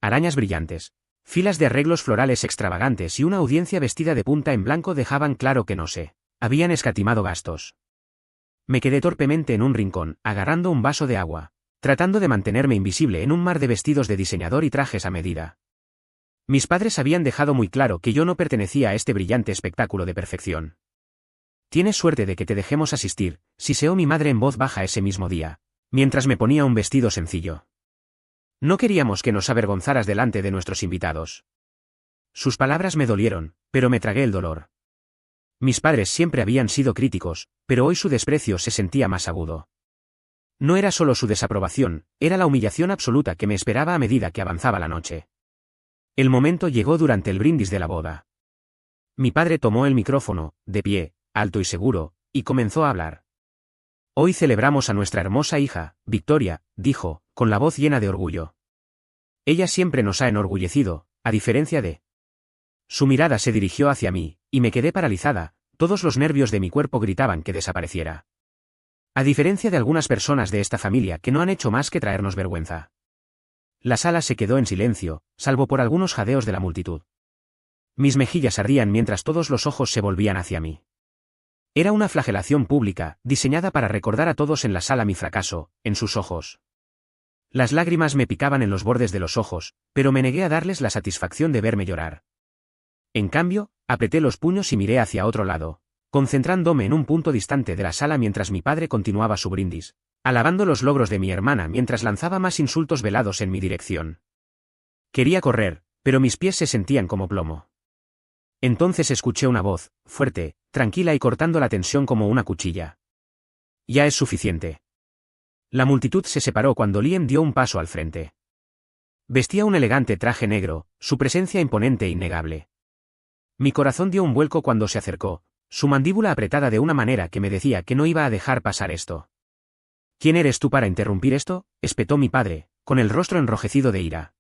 Arañas brillantes, filas de arreglos florales extravagantes y una audiencia vestida de punta en blanco dejaban claro que habían escatimado gastos. Me quedé torpemente en un rincón, agarrando un vaso de agua, tratando de mantenerme invisible en un mar de vestidos de diseñador y trajes a medida. Mis padres habían dejado muy claro que yo no pertenecía a este brillante espectáculo de perfección. Tienes suerte de que te dejemos asistir, siseó mi madre en voz baja ese mismo día, mientras me ponía un vestido sencillo. No queríamos que nos avergonzaras delante de nuestros invitados. Sus palabras me dolieron, pero me tragué el dolor. Mis padres siempre habían sido críticos, pero hoy su desprecio se sentía más agudo. No era solo su desaprobación, era la humillación absoluta que me esperaba a medida que avanzaba la noche. El momento llegó durante el brindis de la boda. Mi padre tomó el micrófono, de pie, alto y seguro, y comenzó a hablar. Hoy celebramos a nuestra hermosa hija, Victoria, dijo, con la voz llena de orgullo. Ella siempre nos ha enorgullecido, a diferencia de... Su mirada se dirigió hacia mí, y me quedé paralizada, todos los nervios de mi cuerpo gritaban que desapareciera. A diferencia de algunas personas de esta familia que no han hecho más que traernos vergüenza. La sala se quedó en silencio, salvo por algunos jadeos de la multitud. Mis mejillas ardían mientras todos los ojos se volvían hacia mí. Era una flagelación pública, diseñada para recordar a todos en la sala mi fracaso, en sus ojos. Las lágrimas me picaban en los bordes de los ojos, pero me negué a darles la satisfacción de verme llorar. En cambio, apreté los puños y miré hacia otro lado, concentrándome en un punto distante de la sala mientras mi padre continuaba su brindis, alabando los logros de mi hermana mientras lanzaba más insultos velados en mi dirección. Quería correr, pero mis pies se sentían como plomo. Entonces escuché una voz, fuerte, tranquila y cortando la tensión como una cuchilla. Ya es suficiente. La multitud se separó cuando Liam dio un paso al frente. Vestía un elegante traje negro, su presencia imponente e innegable. Mi corazón dio un vuelco cuando se acercó, su mandíbula apretada de una manera que me decía que no iba a dejar pasar esto. ¿Quién eres tú para interrumpir esto?, espetó mi padre, con el rostro enrojecido de ira.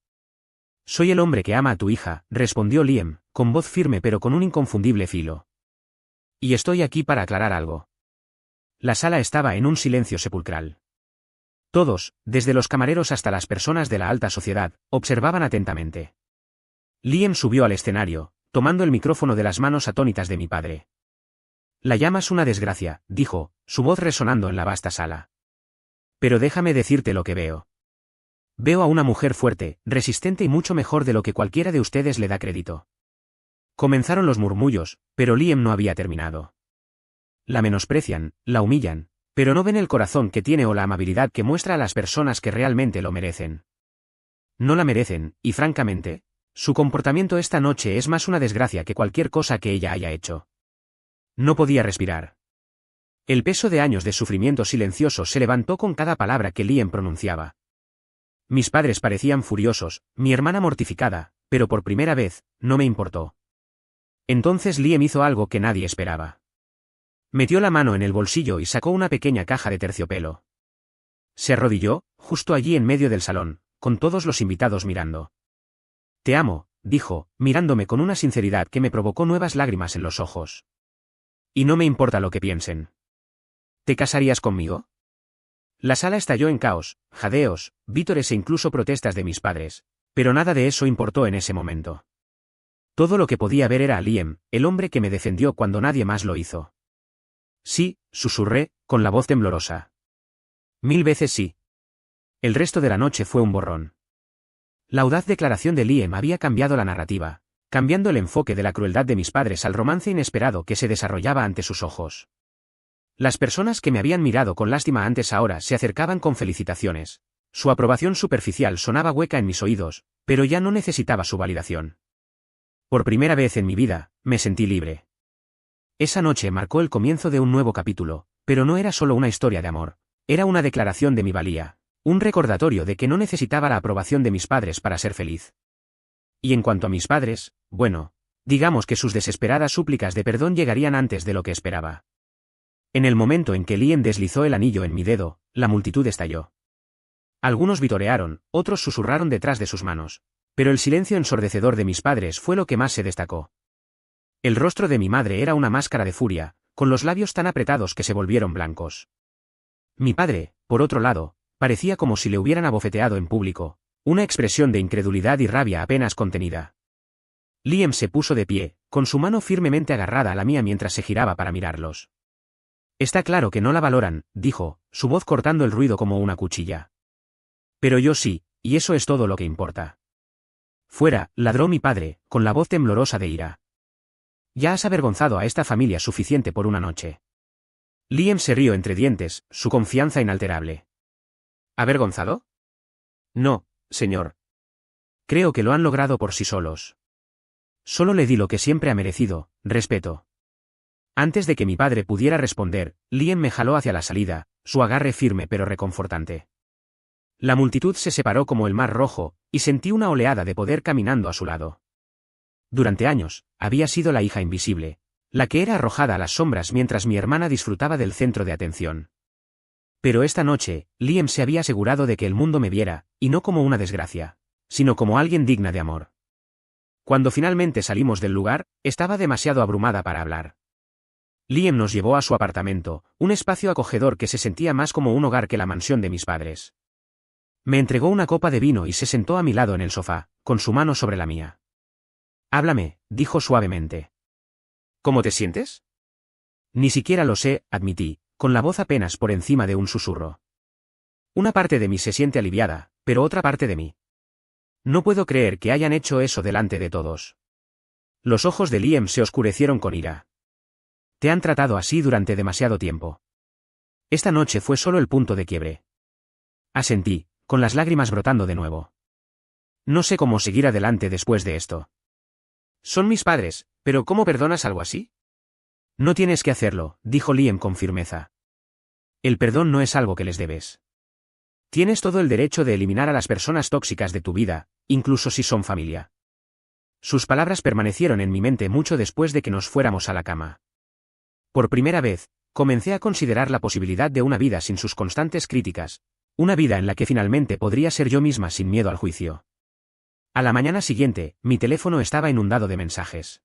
Soy el hombre que ama a tu hija, respondió Liam, con voz firme pero con un inconfundible filo. Y estoy aquí para aclarar algo. La sala estaba en un silencio sepulcral. Todos, desde los camareros hasta las personas de la alta sociedad, observaban atentamente. Liam subió al escenario, tomando el micrófono de las manos atónitas de mi padre. La llamas una desgracia, dijo, su voz resonando en la vasta sala. Pero déjame decirte lo que veo. Veo a una mujer fuerte, resistente y mucho mejor de lo que cualquiera de ustedes le da crédito. Comenzaron los murmullos, pero Liam no había terminado. La menosprecian, la humillan, pero no ven el corazón que tiene o la amabilidad que muestra a las personas que realmente lo merecen. No la merecen, y francamente, su comportamiento esta noche es más una desgracia que cualquier cosa que ella haya hecho. No podía respirar. El peso de años de sufrimiento silencioso se levantó con cada palabra que Liam pronunciaba. Mis padres parecían furiosos, mi hermana mortificada, pero por primera vez, no me importó. Entonces Liam hizo algo que nadie esperaba. Metió la mano en el bolsillo y sacó una pequeña caja de terciopelo. Se arrodilló, justo allí en medio del salón, con todos los invitados mirando. Te amo, dijo, mirándome con una sinceridad que me provocó nuevas lágrimas en los ojos. Y no me importa lo que piensen. ¿Te casarías conmigo? La sala estalló en caos, jadeos, vítores e incluso protestas de mis padres, pero nada de eso importó en ese momento. Todo lo que podía ver era a Liam, el hombre que me defendió cuando nadie más lo hizo. Sí, susurré, con la voz temblorosa. 1000 veces sí. El resto de la noche fue un borrón. La audaz declaración de Liam había cambiado la narrativa, cambiando el enfoque de la crueldad de mis padres al romance inesperado que se desarrollaba ante sus ojos. Las personas que me habían mirado con lástima antes ahora se acercaban con felicitaciones. Su aprobación superficial sonaba hueca en mis oídos, pero ya no necesitaba su validación. Por primera vez en mi vida, me sentí libre. Esa noche marcó el comienzo de un nuevo capítulo, pero no era solo una historia de amor, era una declaración de mi valía, un recordatorio de que no necesitaba la aprobación de mis padres para ser feliz. Y en cuanto a mis padres, bueno, digamos que sus desesperadas súplicas de perdón llegarían antes de lo que esperaba. En el momento en que Liam deslizó el anillo en mi dedo, la multitud estalló. Algunos vitorearon, otros susurraron detrás de sus manos, pero el silencio ensordecedor de mis padres fue lo que más se destacó. El rostro de mi madre era una máscara de furia, con los labios tan apretados que se volvieron blancos. Mi padre, por otro lado, parecía como si le hubieran abofeteado en público, Una expresión de incredulidad y rabia apenas contenida. Liam se puso de pie, con su mano firmemente agarrada a la mía mientras se giraba para mirarlos. Está claro que no la valoran, dijo, su voz cortando el ruido como una cuchilla. Pero yo sí, y eso es todo lo que importa. Fuera, ladró mi padre, con la voz temblorosa de ira. Ya has avergonzado a esta familia suficiente por una noche. Liam se rió entre dientes, su confianza inalterable. ¿Avergonzado? No, señor. Creo que lo han logrado por sí solos. Solo le di lo que siempre ha merecido, respeto. Antes de que mi padre pudiera responder, Liam me jaló hacia la salida, su agarre firme pero reconfortante. La multitud se separó como el mar rojo, y sentí una oleada de poder caminando a su lado. Durante años, había sido la hija invisible, la que era arrojada a las sombras mientras mi hermana disfrutaba del centro de atención. Pero esta noche, Liam se había asegurado de que el mundo me viera, y no como una desgracia, sino como alguien digna de amor. Cuando finalmente salimos del lugar, estaba demasiado abrumada para hablar. Liam nos llevó a su apartamento, un espacio acogedor que se sentía más como un hogar que la mansión de mis padres. Me entregó una copa de vino y se sentó a mi lado en el sofá, con su mano sobre la mía. Háblame, dijo suavemente. ¿Cómo te sientes? Ni siquiera lo sé, admití, con la voz apenas por encima de un susurro. Una parte de mí se siente aliviada, pero otra parte de mí. No puedo creer que hayan hecho eso delante de todos. Los ojos de Liam se oscurecieron con ira. Te han tratado así durante demasiado tiempo. Esta noche fue solo el punto de quiebre. Asentí, con las lágrimas brotando de nuevo. No sé cómo seguir adelante después de esto. Son mis padres, pero ¿cómo perdonas algo así? No tienes que hacerlo, dijo Liam con firmeza. El perdón no es algo que les debes. Tienes todo el derecho de eliminar a las personas tóxicas de tu vida, incluso si son familia. Sus palabras permanecieron en mi mente mucho después de que nos fuéramos a la cama. Por primera vez, comencé a considerar la posibilidad de una vida sin sus constantes críticas, una vida en la que finalmente podría ser yo misma sin miedo al juicio. A la mañana siguiente, mi teléfono estaba inundado de mensajes.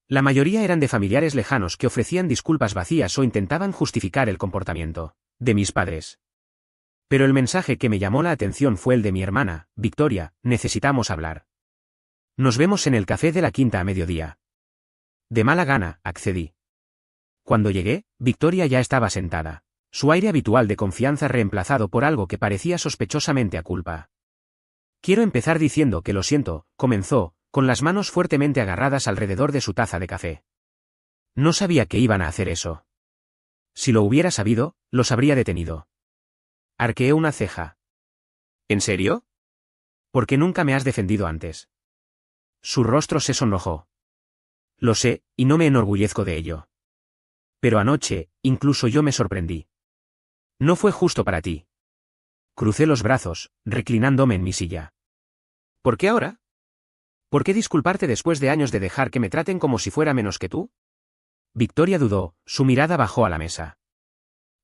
La mayoría eran de familiares lejanos que ofrecían disculpas vacías o intentaban justificar el comportamiento de mis padres. Pero el mensaje que me llamó la atención fue el de mi hermana, Victoria: necesitamos hablar. Nos vemos en el café de la Quinta a mediodía. De mala gana, accedí. Cuando llegué, Victoria ya estaba sentada, su aire habitual de confianza reemplazado por algo que parecía sospechosamente a culpa. Quiero empezar diciendo que lo siento, comenzó, con las manos fuertemente agarradas alrededor de su taza de café. No sabía que iban a hacer eso. Si lo hubiera sabido, los habría detenido. Arqueé una ceja. ¿En serio? ¿Por qué nunca me has defendido antes? Su rostro se sonrojó. Lo sé, y no me enorgullezco de ello. Pero anoche, incluso yo me sorprendí. No fue justo para ti. Crucé los brazos, reclinándome en mi silla. ¿Por qué ahora? ¿Por qué disculparte después de años de dejar que me traten como si fuera menos que tú? Victoria dudó, su mirada bajó a la mesa.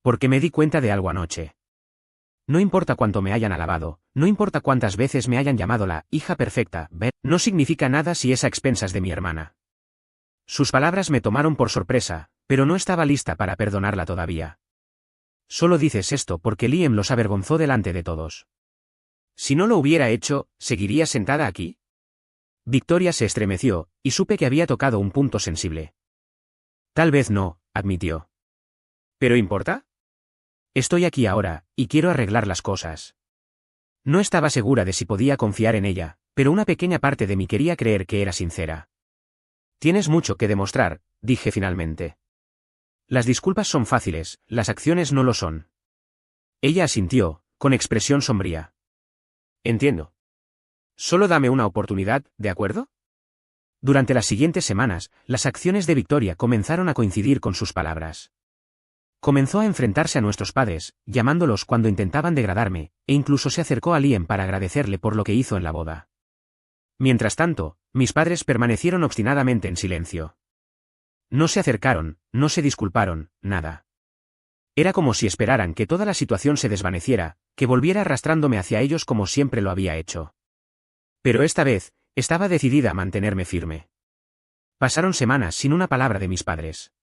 Porque me di cuenta de algo anoche. No importa cuánto me hayan alabado, no importa cuántas veces me hayan llamado la hija perfecta, no significa nada si es a expensas de mi hermana. Sus palabras me tomaron por sorpresa, pero no estaba lista para perdonarla todavía. Solo dices esto porque Liam los avergonzó delante de todos. Si no lo hubiera hecho, ¿seguirías sentada aquí? Victoria se estremeció, y supe que había tocado un punto sensible. Tal vez no, admitió. ¿Pero importa? Estoy aquí ahora, y quiero arreglar las cosas. No estaba segura de si podía confiar en ella, pero una pequeña parte de mí quería creer que era sincera. Tienes mucho que demostrar, dije finalmente. Las disculpas son fáciles, las acciones no lo son. Ella asintió, con expresión sombría. Entiendo. Solo dame una oportunidad, ¿de acuerdo? Durante las siguientes semanas, las acciones de Victoria comenzaron a coincidir con sus palabras. Comenzó a enfrentarse a nuestros padres, llamándolos cuando intentaban degradarme, e incluso se acercó a Liam para agradecerle por lo que hizo en la boda. Mientras tanto, mis padres permanecieron obstinadamente en silencio. No se acercaron, no se disculparon, nada. Era como si esperaran que toda la situación se desvaneciera, que volviera arrastrándome hacia ellos como siempre lo había hecho. Pero esta vez, estaba decidida a mantenerme firme. Pasaron semanas sin una palabra de mis padres.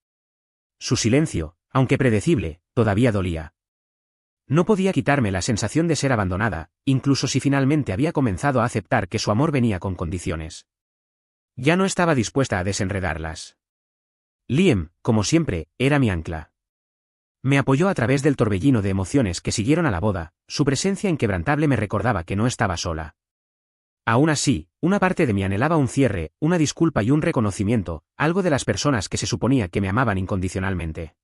Su silencio, aunque predecible, todavía dolía. No podía quitarme la sensación de ser abandonada, incluso si finalmente había comenzado a aceptar que su amor venía con condiciones. Ya no estaba dispuesta a desenredarlas. Liam, como siempre, era mi ancla. Me apoyó a través del torbellino de emociones que siguieron a la boda, su presencia inquebrantable me recordaba que no estaba sola. Aún así, una parte de mí anhelaba un cierre, una disculpa y un reconocimiento, algo de las personas que se suponía que me amaban incondicionalmente.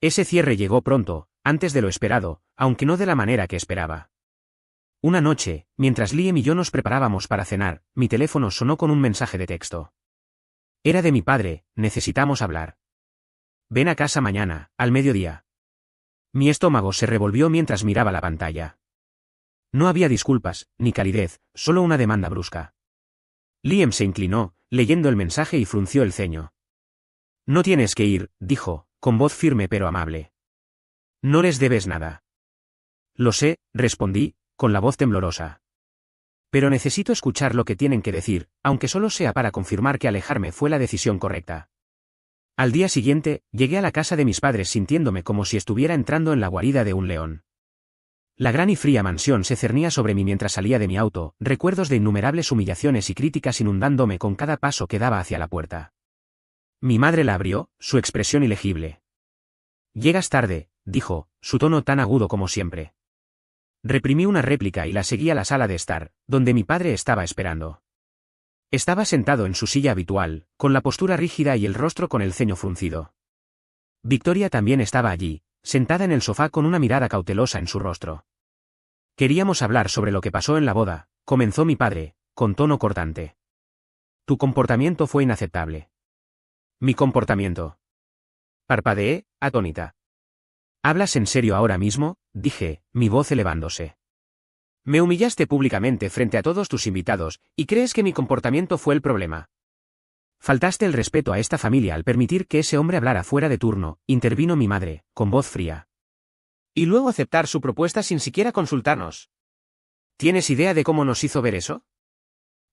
Ese cierre llegó pronto, antes de lo esperado, aunque no de la manera que esperaba. Una noche, mientras Liam y yo nos preparábamos para cenar, mi teléfono sonó con un mensaje de texto. Era de mi padre: necesitamos hablar. Ven a casa mañana, al mediodía. Mi estómago se revolvió mientras miraba la pantalla. No había disculpas, ni calidez, solo una demanda brusca. Liam se inclinó, leyendo el mensaje y frunció el ceño. No tienes que ir, dijo, con voz firme pero amable. No les debes nada. Lo sé, respondí, con la voz temblorosa. Pero necesito escuchar lo que tienen que decir, aunque solo sea para confirmar que alejarme fue la decisión correcta. Al día siguiente, llegué a la casa de mis padres sintiéndome como si estuviera entrando en la guarida de un león. La gran y fría mansión se cernía sobre mí mientras salía de mi auto, recuerdos de innumerables humillaciones y críticas inundándome con cada paso que daba hacia la puerta. Mi madre la abrió, su expresión ilegible. Llegas tarde, dijo, su tono tan agudo como siempre. Reprimí una réplica y la seguí a la sala de estar, donde mi padre estaba esperando. Estaba sentado en su silla habitual, con la postura rígida y el rostro con el ceño fruncido. Victoria también estaba allí, sentada en el sofá con una mirada cautelosa en su rostro. Queríamos hablar sobre lo que pasó en la boda, comenzó mi padre, con tono cortante. Tu comportamiento fue inaceptable. ¿Mi comportamiento? Parpadeé, atónita. ¿Hablas en serio ahora mismo?, dije, mi voz elevándose. Me humillaste públicamente frente a todos tus invitados, ¿y crees que mi comportamiento fue el problema? Faltaste el respeto a esta familia al permitir que ese hombre hablara fuera de turno, intervino mi madre, con voz fría. Y luego aceptar su propuesta sin siquiera consultarnos. ¿Tienes idea de cómo nos hizo ver eso?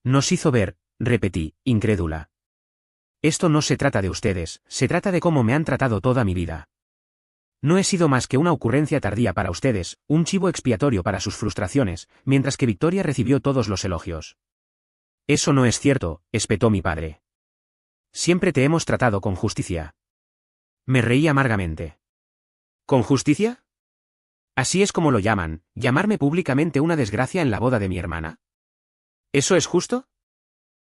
Nos hizo ver, repetí, incrédula. Esto no se trata de ustedes, se trata de cómo me han tratado toda mi vida. No he sido más que una ocurrencia tardía para ustedes, un chivo expiatorio para sus frustraciones, mientras que Victoria recibió todos los elogios. Eso no es cierto, espetó mi padre. Siempre te hemos tratado con justicia. Me reí amargamente. ¿Con justicia? Así es como lo llaman, llamarme públicamente una desgracia en la boda de mi hermana. ¿Eso es justo?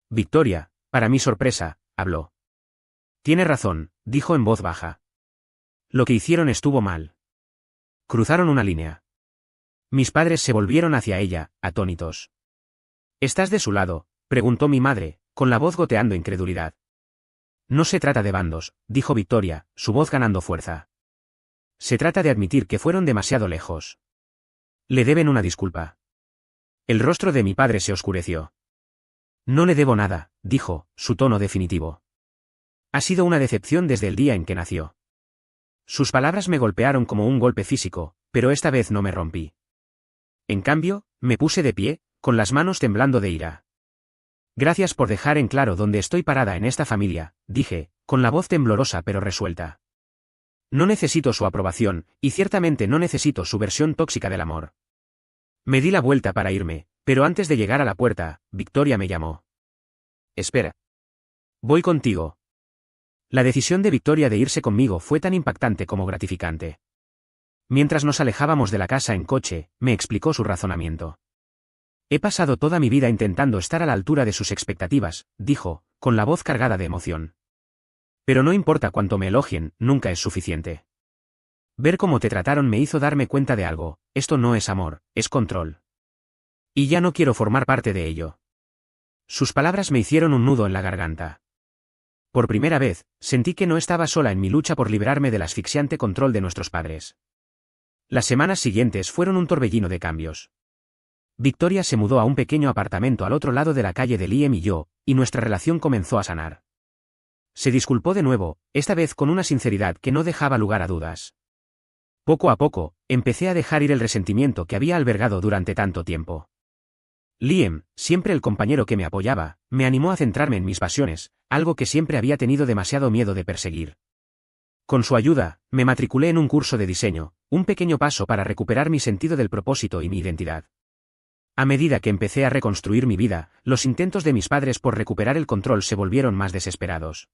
Victoria, para mi sorpresa, habló. Tiene razón, dijo en voz baja. Lo que hicieron estuvo mal. Cruzaron una línea. Mis padres se volvieron hacia ella, atónitos. ¿Estás de su lado?, preguntó mi madre, con la voz goteando incredulidad. No se trata de bandos, dijo Victoria, su voz ganando fuerza. Se trata de admitir que fueron demasiado lejos. Le deben una disculpa. El rostro de mi padre se oscureció. No le debo nada, dijo, su tono definitivo. Ha sido una decepción desde el día en que nació. Sus palabras me golpearon como un golpe físico, pero esta vez no me rompí. En cambio, me puse de pie, con las manos temblando de ira. Gracias por dejar en claro dónde estoy parada en esta familia, dije, con la voz temblorosa pero resuelta. No necesito su aprobación, y ciertamente no necesito su versión tóxica del amor. Me di la vuelta para irme, pero antes de llegar a la puerta, Victoria me llamó. Espera. Voy contigo. La decisión de Victoria de irse conmigo fue tan impactante como gratificante. Mientras nos alejábamos de la casa en coche, me explicó su razonamiento. He pasado toda mi vida intentando estar a la altura de sus expectativas, dijo, con la voz cargada de emoción. Pero no importa cuánto me elogien, nunca es suficiente. Ver cómo te trataron me hizo darme cuenta de algo: esto no es amor, es control. Y ya no quiero formar parte de ello. Sus palabras me hicieron un nudo en la garganta. Por primera vez, sentí que no estaba sola en mi lucha por librarme del asfixiante control de nuestros padres. Las semanas siguientes fueron un torbellino de cambios. Victoria se mudó a un pequeño apartamento al otro lado de la calle de Liam y yo, y nuestra relación comenzó a sanar. Se disculpó de nuevo, esta vez con una sinceridad que no dejaba lugar a dudas. Poco a poco, empecé a dejar ir el resentimiento que había albergado durante tanto tiempo. Liam, siempre el compañero que me apoyaba, me animó a centrarme en mis pasiones, algo que siempre había tenido demasiado miedo de perseguir. Con su ayuda, me matriculé en un curso de diseño, Un pequeño paso para recuperar mi sentido del propósito y mi identidad. A medida que empecé a reconstruir mi vida, los intentos de mis padres por recuperar el control se volvieron más desesperados.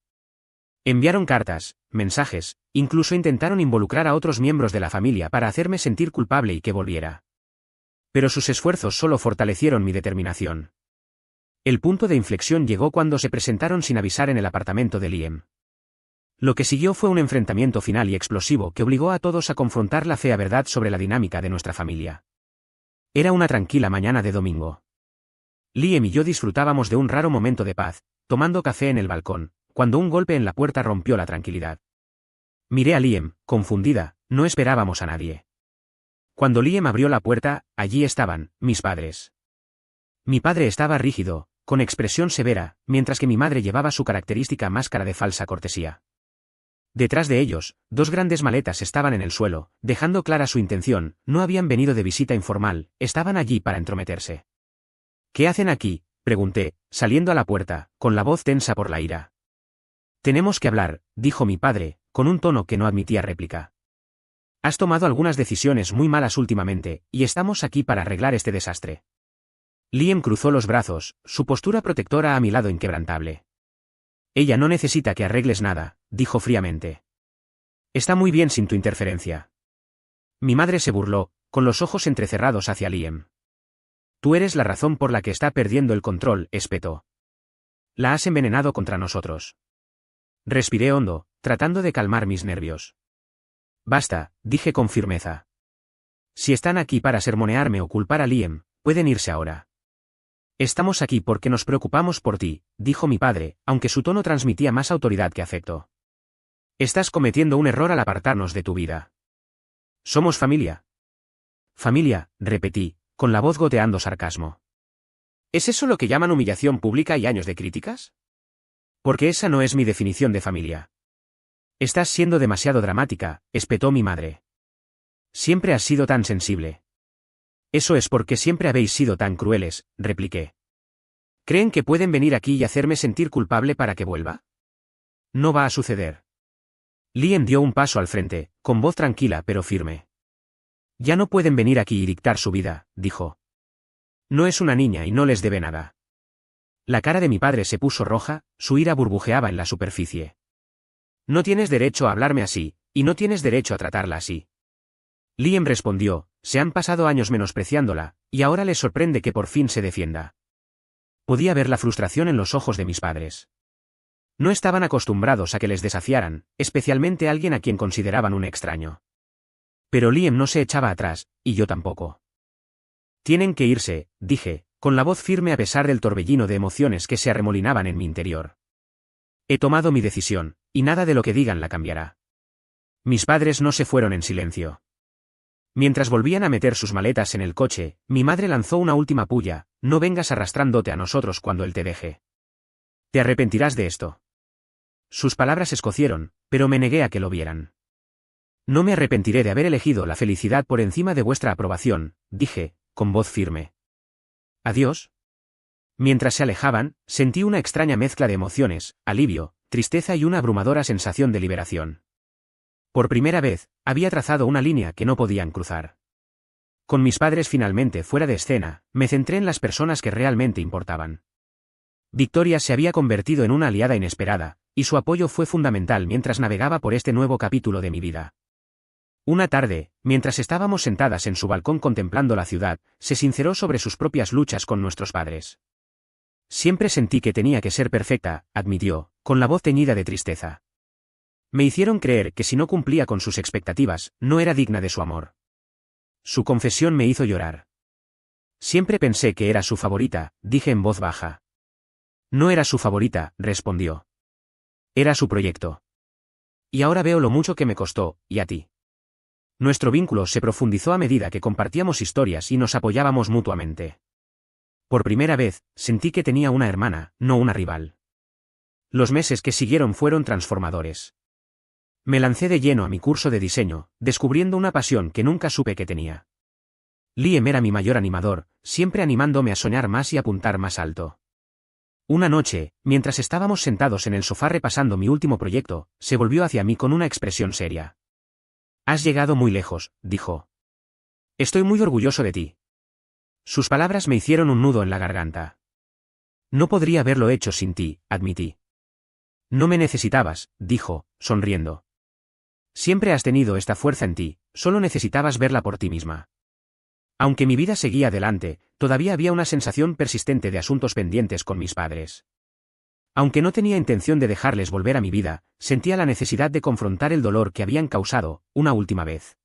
Enviaron cartas, mensajes, incluso intentaron involucrar a otros miembros de la familia para hacerme sentir culpable y que volviera. Pero sus esfuerzos solo fortalecieron mi determinación. El punto de inflexión llegó cuando se presentaron sin avisar en el apartamento de Liam. Lo que siguió fue un enfrentamiento final y explosivo que obligó a todos a confrontar la fea verdad sobre la dinámica de nuestra familia. Era una tranquila mañana de domingo. Liam y yo disfrutábamos de un raro momento de paz, tomando café en el balcón, cuando un golpe en la puerta rompió la tranquilidad. Miré a Liam, confundida, no esperábamos a nadie. Cuando Liam abrió la puerta, allí estaban, mis padres. Mi padre estaba rígido, con expresión severa, mientras que mi madre llevaba su característica máscara de falsa cortesía. Detrás de ellos, dos grandes maletas estaban en el suelo, dejando clara su intención, no habían venido de visita informal, estaban allí para entrometerse. ¿Qué hacen aquí?, pregunté, saliendo a la puerta, con la voz tensa por la ira. Tenemos que hablar, dijo mi padre, con un tono que no admitía réplica. Has tomado algunas decisiones muy malas últimamente, y estamos aquí para arreglar este desastre. Liam cruzó los brazos, su postura protectora a mi lado inquebrantable. Ella no necesita que arregles nada, dijo fríamente. Está muy bien sin tu interferencia. Mi madre se burló, con los ojos entrecerrados hacia Liam. Tú eres la razón por la que está perdiendo el control, espetó. La has envenenado contra nosotros. Respiré hondo, tratando de calmar mis nervios. Basta, dije con firmeza. Si están aquí para sermonearme o culpar a Liam, pueden irse ahora. Estamos aquí porque nos preocupamos por ti, dijo mi padre, aunque su tono transmitía más autoridad que afecto. Estás cometiendo un error al apartarnos de tu vida. Somos familia. Familia, repetí, con la voz goteando sarcasmo. ¿Es eso lo que llaman humillación pública y años de críticas? Porque esa no es mi definición de familia. Estás siendo demasiado dramática, espetó mi madre. Siempre has sido tan sensible. Eso es porque siempre habéis sido tan crueles, repliqué. ¿Creen que pueden venir aquí y hacerme sentir culpable para que vuelva? No va a suceder. Liam dio un paso al frente, con voz tranquila pero firme. Ya no pueden venir aquí y dictar su vida, dijo. No es una niña y no les debe nada. La cara de mi padre se puso roja, su ira burbujeaba en la superficie. No tienes derecho a hablarme así, y no tienes derecho a tratarla así. Liam respondió, se han pasado años menospreciándola, y ahora les sorprende que por fin se defienda. Podía ver la frustración en los ojos de mis padres. No estaban acostumbrados a que les desafiaran, especialmente alguien a quien consideraban un extraño. Pero Liam no se echaba atrás, y yo tampoco. Tienen que irse, dije, con la voz firme a pesar del torbellino de emociones que se arremolinaban en mi interior. He tomado mi decisión, y nada de lo que digan la cambiará. Mis padres no se fueron en silencio. Mientras volvían a meter sus maletas en el coche, mi madre lanzó una última pulla, no vengas arrastrándote a nosotros cuando él te deje. Te arrepentirás de esto. Sus palabras escocieron, pero me negué a que lo vieran. No me arrepentiré de haber elegido la felicidad por encima de vuestra aprobación, dije, con voz firme. Adiós. Mientras se alejaban, sentí una extraña mezcla de emociones, alivio, tristeza y una abrumadora sensación de liberación. Por primera vez, había trazado una línea que no podían cruzar. Con mis padres finalmente fuera de escena, me centré en las personas que realmente importaban. Victoria se había convertido en una aliada inesperada, y su apoyo fue fundamental mientras navegaba por este nuevo capítulo de mi vida. Una tarde, mientras estábamos sentadas en su balcón contemplando la ciudad, se sinceró sobre sus propias luchas con nuestros padres. Siempre sentí que tenía que ser perfecta, admitió, con la voz teñida de tristeza. Me hicieron creer que si no cumplía con sus expectativas, no era digna de su amor. Su confesión me hizo llorar. Siempre pensé que era su favorita, dije en voz baja. No era su favorita, respondió. Era su proyecto. Y ahora veo lo mucho que me costó, y a ti. Nuestro vínculo se profundizó a medida que compartíamos historias y nos apoyábamos mutuamente. Por primera vez, sentí que tenía una hermana, no una rival. Los meses que siguieron fueron transformadores. Me lancé de lleno a mi curso de diseño, descubriendo una pasión que nunca supe que tenía. Liam era mi mayor animador, siempre animándome a soñar más y apuntar más alto. Una noche, mientras estábamos sentados en el sofá repasando mi último proyecto, se volvió hacia mí con una expresión seria. Has llegado muy lejos, dijo. Estoy muy orgulloso de ti. Sus palabras me hicieron un nudo en la garganta. No podría haberlo hecho sin ti, admití. No me necesitabas, dijo, sonriendo. Siempre has tenido esta fuerza en ti, solo necesitabas verla por ti misma. Aunque mi vida seguía adelante, todavía había una sensación persistente de asuntos pendientes con mis padres. Aunque no tenía intención de dejarles volver a mi vida, sentía la necesidad de confrontar el dolor que habían causado, una última vez.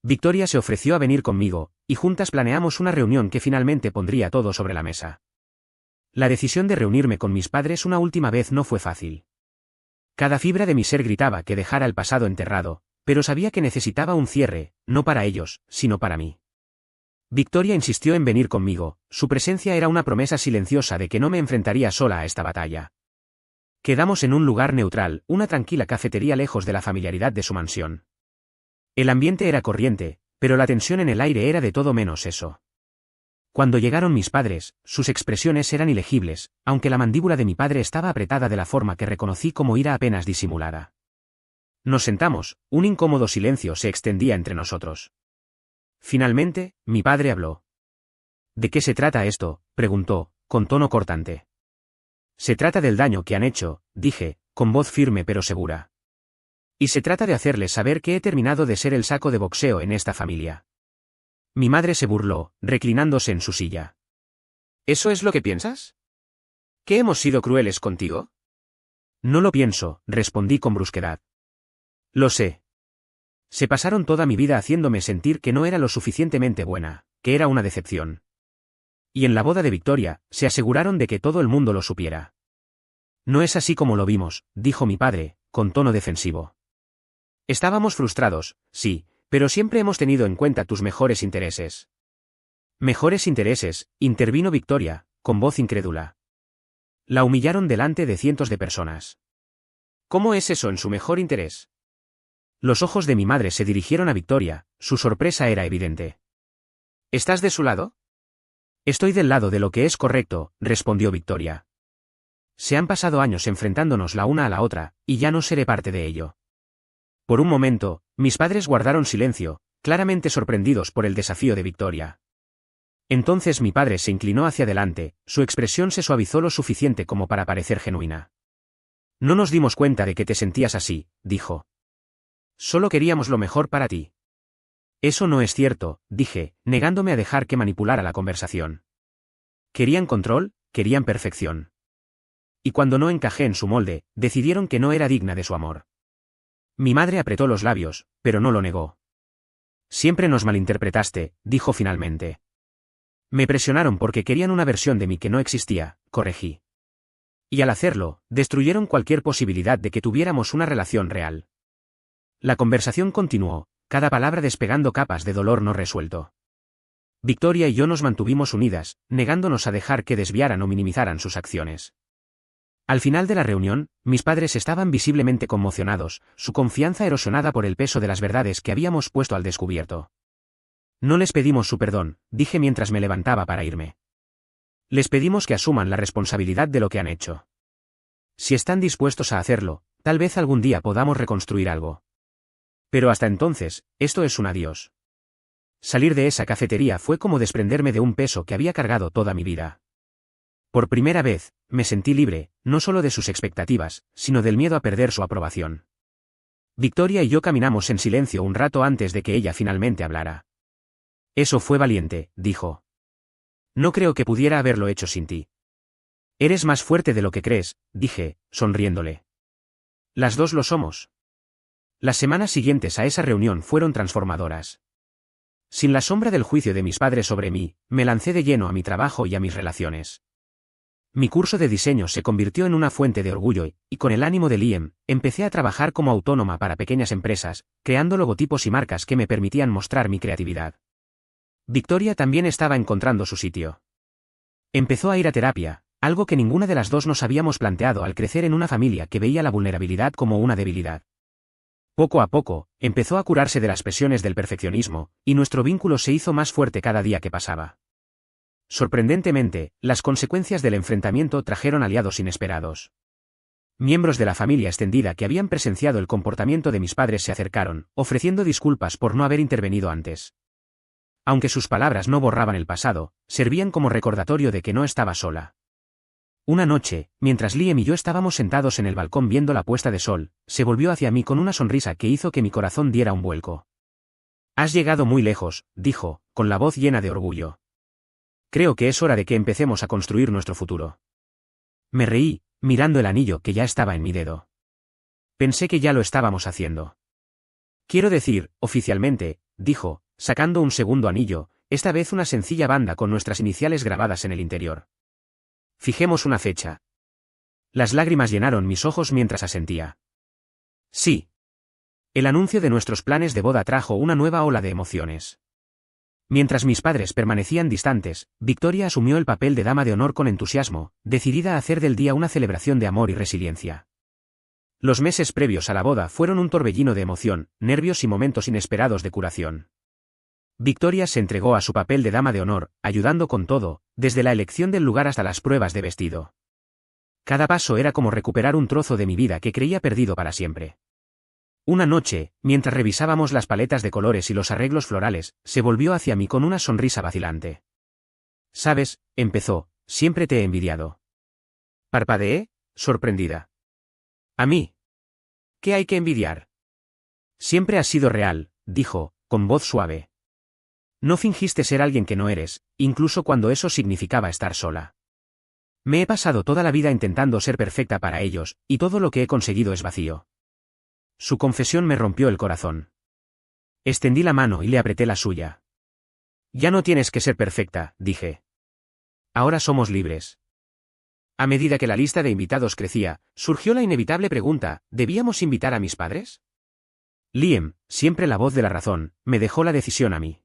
Victoria se ofreció a venir conmigo, y juntas planeamos una reunión que finalmente pondría todo sobre la mesa. La decisión de reunirme con mis padres una última vez no fue fácil. Cada fibra de mi ser gritaba que dejara el pasado enterrado, pero sabía que necesitaba un cierre, no para ellos, sino para mí. Victoria insistió en venir conmigo, su presencia era una promesa silenciosa de que no me enfrentaría sola a esta batalla. Quedamos en un lugar neutral, una tranquila cafetería lejos de la familiaridad de su mansión. El ambiente era corriente, pero la tensión en el aire era de todo menos eso. Cuando llegaron mis padres, sus expresiones eran ilegibles, aunque la mandíbula de mi padre estaba apretada de la forma que reconocí como ira apenas disimulada. Nos sentamos, un incómodo silencio se extendía entre nosotros. Finalmente, mi padre habló. ¿De qué se trata esto?, preguntó, con tono cortante. Se trata del daño que han hecho, dije, con voz firme pero segura. Y se trata de hacerles saber que he terminado de ser el saco de boxeo en esta familia. Mi madre se burló, reclinándose en su silla. ¿Eso es lo que piensas? ¿Que hemos sido crueles contigo? No lo pienso, respondí con brusquedad. Lo sé. Se pasaron toda mi vida haciéndome sentir que no era lo suficientemente buena, que era una decepción. Y en la boda de Victoria, se aseguraron de que todo el mundo lo supiera. No es así como lo vimos, dijo mi padre, con tono defensivo. Estábamos frustrados, sí, pero siempre hemos tenido en cuenta tus mejores intereses. Mejores intereses, intervino Victoria, con voz incrédula. La humillaron delante de cientos de personas. ¿Cómo es eso en su mejor interés? Los ojos de mi madre se dirigieron a Victoria, su sorpresa era evidente. ¿Estás de su lado? Estoy del lado de lo que es correcto, respondió Victoria. Se han pasado años enfrentándonos la una a la otra, y ya no seré parte de ello. Por un momento, mis padres guardaron silencio, claramente sorprendidos por el desafío de Victoria. Entonces mi padre se inclinó hacia adelante, su expresión se suavizó lo suficiente como para parecer genuina. No nos dimos cuenta de que te sentías así, dijo. Solo queríamos lo mejor para ti. Eso no es cierto, dije, negándome a dejar que manipulara la conversación. Querían control, querían perfección. Y cuando no encajé en su molde, decidieron que no era digna de su amor. Mi madre apretó los labios, pero no lo negó. Siempre nos malinterpretaste, dijo finalmente. Me presionaron porque querían una versión de mí que no existía, corregí. Y al hacerlo, destruyeron cualquier posibilidad de que tuviéramos una relación real. La conversación continuó, cada palabra despegando capas de dolor no resuelto. Victoria y yo nos mantuvimos unidas, negándonos a dejar que desviaran o minimizaran sus acciones. Al final de la reunión, mis padres estaban visiblemente conmocionados, su confianza erosionada por el peso de las verdades que habíamos puesto al descubierto. No les pedimos su perdón, dije mientras me levantaba para irme. Les pedimos que asuman la responsabilidad de lo que han hecho. Si están dispuestos a hacerlo, tal vez algún día podamos reconstruir algo. Pero hasta entonces, esto es un adiós. Salir de esa cafetería fue como desprenderme de un peso que había cargado toda mi vida. Por primera vez, me sentí libre, no solo de sus expectativas, sino del miedo a perder su aprobación. Victoria y yo caminamos en silencio un rato antes de que ella finalmente hablara. Eso fue valiente, dijo. No creo que pudiera haberlo hecho sin ti. Eres más fuerte de lo que crees, dije, sonriéndole. Las dos lo somos. Las semanas siguientes a esa reunión fueron transformadoras. Sin la sombra del juicio de mis padres sobre mí, me lancé de lleno a mi trabajo y a mis relaciones. Mi curso de diseño se convirtió en una fuente de orgullo y con el ánimo de Liam, empecé a trabajar como autónoma para pequeñas empresas, creando logotipos y marcas que me permitían mostrar mi creatividad. Victoria también estaba encontrando su sitio. Empezó a ir a terapia, algo que ninguna de las dos nos habíamos planteado al crecer en una familia que veía la vulnerabilidad como una debilidad. Poco a poco, empezó a curarse de las presiones del perfeccionismo, y nuestro vínculo se hizo más fuerte cada día que pasaba. Sorprendentemente, las consecuencias del enfrentamiento trajeron aliados inesperados. Miembros de la familia extendida que habían presenciado el comportamiento de mis padres se acercaron, ofreciendo disculpas por no haber intervenido antes. Aunque sus palabras no borraban el pasado, servían como recordatorio de que no estaba sola. Una noche, mientras Liam y yo estábamos sentados en el balcón viendo la puesta de sol, se volvió hacia mí con una sonrisa que hizo que mi corazón diera un vuelco. «Has llegado muy lejos», dijo, con la voz llena de orgullo. «Creo que es hora de que empecemos a construir nuestro futuro». Me reí, mirando el anillo que ya estaba en mi dedo. Pensé que ya lo estábamos haciendo. «Quiero decir, oficialmente», dijo, sacando un segundo anillo, esta vez una sencilla banda con nuestras iniciales grabadas en el interior. «Fijemos una fecha». Las lágrimas llenaron mis ojos mientras asentía. Sí. El anuncio de nuestros planes de boda trajo una nueva ola de emociones. Mientras mis padres permanecían distantes, Victoria asumió el papel de dama de honor con entusiasmo, decidida a hacer del día una celebración de amor y resiliencia. Los meses previos a la boda fueron un torbellino de emoción, nervios y momentos inesperados de curación. Victoria se entregó a su papel de dama de honor, ayudando con todo, desde la elección del lugar hasta las pruebas de vestido. Cada paso era como recuperar un trozo de mi vida que creía perdido para siempre. Una noche, mientras revisábamos las paletas de colores y los arreglos florales, se volvió hacia mí con una sonrisa vacilante. «¿Sabes?», empezó, «siempre te he envidiado». Parpadeé, sorprendida. «¿A mí? ¿Qué hay que envidiar?» «Siempre has sido real», dijo, con voz suave. «No fingiste ser alguien que no eres, incluso cuando eso significaba estar sola. Me he pasado toda la vida intentando ser perfecta para ellos, y todo lo que he conseguido es vacío». Su confesión me rompió el corazón. Extendí la mano y le apreté la suya. «Ya no tienes que ser perfecta», dije. «Ahora somos libres». A medida que la lista de invitados crecía, surgió la inevitable pregunta, ¿debíamos invitar a mis padres? Liam, siempre la voz de la razón, me dejó la decisión a mí.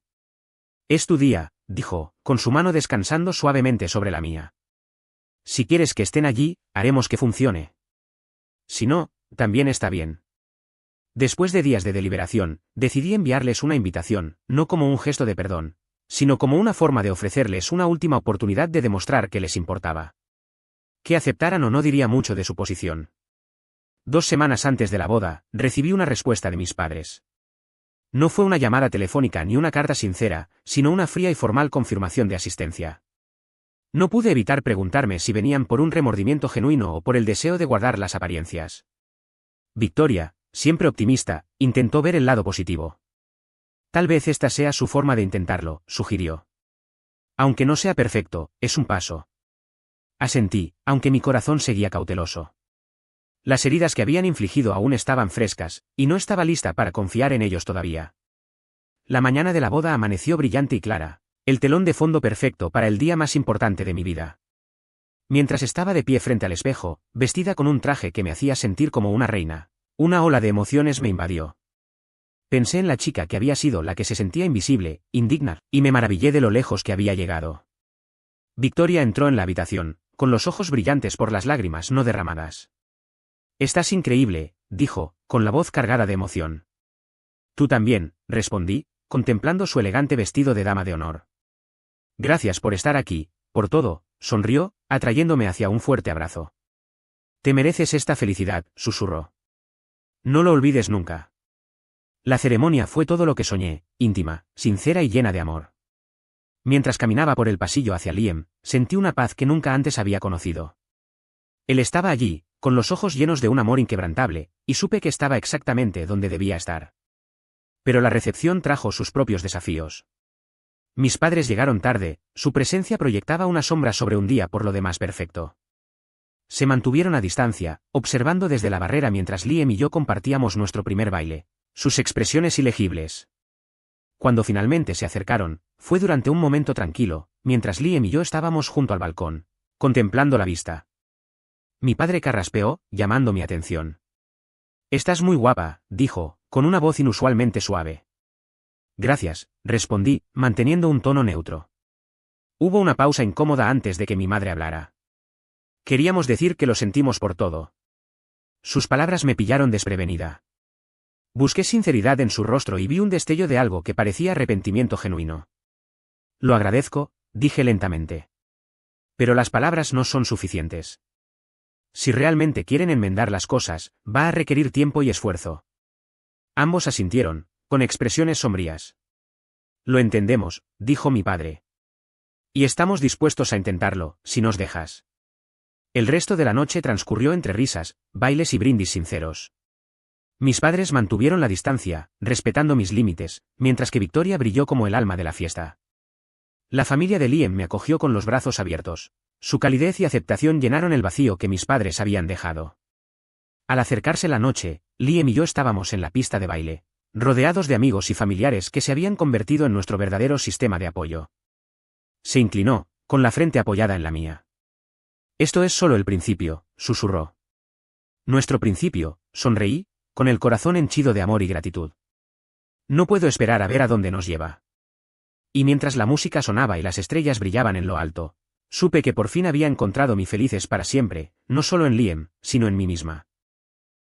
«Es tu día», dijo, con su mano descansando suavemente sobre la mía. «Si quieres que estén allí, haremos que funcione. Si no, también está bien». Después de días de deliberación, decidí enviarles una invitación, no como un gesto de perdón, sino como una forma de ofrecerles una última oportunidad de demostrar que les importaba. Que aceptaran o no diría mucho de su posición. 2 semanas antes de la boda, recibí una respuesta de mis padres. No fue una llamada telefónica ni una carta sincera, sino una fría y formal confirmación de asistencia. No pude evitar preguntarme si venían por un remordimiento genuino o por el deseo de guardar las apariencias. Victoria, siempre optimista, intentó ver el lado positivo. «Tal vez esta sea su forma de intentarlo», sugirió. «Aunque no sea perfecto, es un paso». Asentí, aunque mi corazón seguía cauteloso. Las heridas que habían infligido aún estaban frescas, y no estaba lista para confiar en ellos todavía. La mañana de la boda amaneció brillante y clara, el telón de fondo perfecto para el día más importante de mi vida. Mientras estaba de pie frente al espejo, vestida con un traje que me hacía sentir como una reina, una ola de emociones me invadió. Pensé en la chica que había sido la que se sentía invisible, indigna, y me maravillé de lo lejos que había llegado. Victoria entró en la habitación, con los ojos brillantes por las lágrimas no derramadas. «Estás increíble», dijo, con la voz cargada de emoción. «Tú también», respondí, contemplando su elegante vestido de dama de honor. «Gracias por estar aquí, por todo», sonrió, atrayéndome hacia un fuerte abrazo. «Te mereces esta felicidad», susurró. «No lo olvides nunca». La ceremonia fue todo lo que soñé, íntima, sincera y llena de amor. Mientras caminaba por el pasillo hacia Liam, sentí una paz que nunca antes había conocido. Él estaba allí, con los ojos llenos de un amor inquebrantable, y supe que estaba exactamente donde debía estar. Pero la recepción trajo sus propios desafíos. Mis padres llegaron tarde, su presencia proyectaba una sombra sobre un día por lo demás perfecto. Se mantuvieron a distancia, observando desde la barrera mientras Liam y yo compartíamos nuestro primer baile, sus expresiones ilegibles. Cuando finalmente se acercaron, fue durante un momento tranquilo, mientras Liam y yo estábamos junto al balcón, contemplando la vista. Mi padre carraspeó, llamando mi atención. «Estás muy guapa», dijo, con una voz inusualmente suave. «Gracias», respondí, manteniendo un tono neutro. Hubo una pausa incómoda antes de que mi madre hablara. «Queríamos decir que lo sentimos por todo». Sus palabras me pillaron desprevenida. Busqué sinceridad en su rostro y vi un destello de algo que parecía arrepentimiento genuino. «Lo agradezco», dije lentamente. «Pero las palabras no son suficientes. Si realmente quieren enmendar las cosas, va a requerir tiempo y esfuerzo. Ambos asintieron, con expresiones sombrías. Lo entendemos, dijo mi padre. Y estamos dispuestos a intentarlo, si nos dejas. El resto de la noche transcurrió entre risas, bailes y brindis sinceros. Mis padres mantuvieron la distancia, respetando mis límites, mientras que Victoria brilló como el alma de la fiesta. La familia de Liam me acogió con los brazos abiertos. Su calidez y aceptación llenaron el vacío que mis padres habían dejado. Al acercarse la noche, Liam y yo estábamos en la pista de baile, rodeados de amigos y familiares que se habían convertido en nuestro verdadero sistema de apoyo. Se inclinó, con la frente apoyada en la mía. Esto es solo el principio, susurró. Nuestro principio, sonreí, con el corazón henchido de amor y gratitud. No puedo esperar a ver a dónde nos lleva. Y mientras la música sonaba y las estrellas brillaban en lo alto, supe que por fin había encontrado mi felices para siempre, no solo en Liam, sino en mí misma.